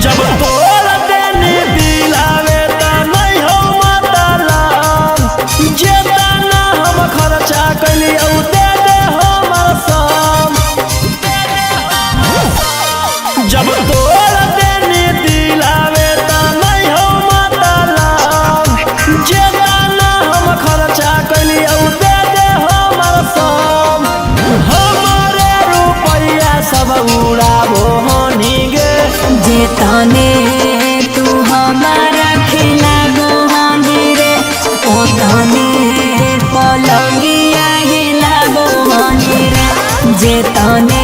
जब तोड़ देनी दिलावे ता नहीं हो मतलब जेतना हम खर्चा कैली औ दे दे हमर सम। जब तोड़ देनी दिलावे ता नहीं हो मतलब जेतना हम खर्चा कैली औ दे दे हमर सम। हमारे रुपया सब उड़ाबो हनी गे जेतने तू हमारा खिलाबो हनी रे ओतने पलंगिया हिलाबो हनी रे जेतने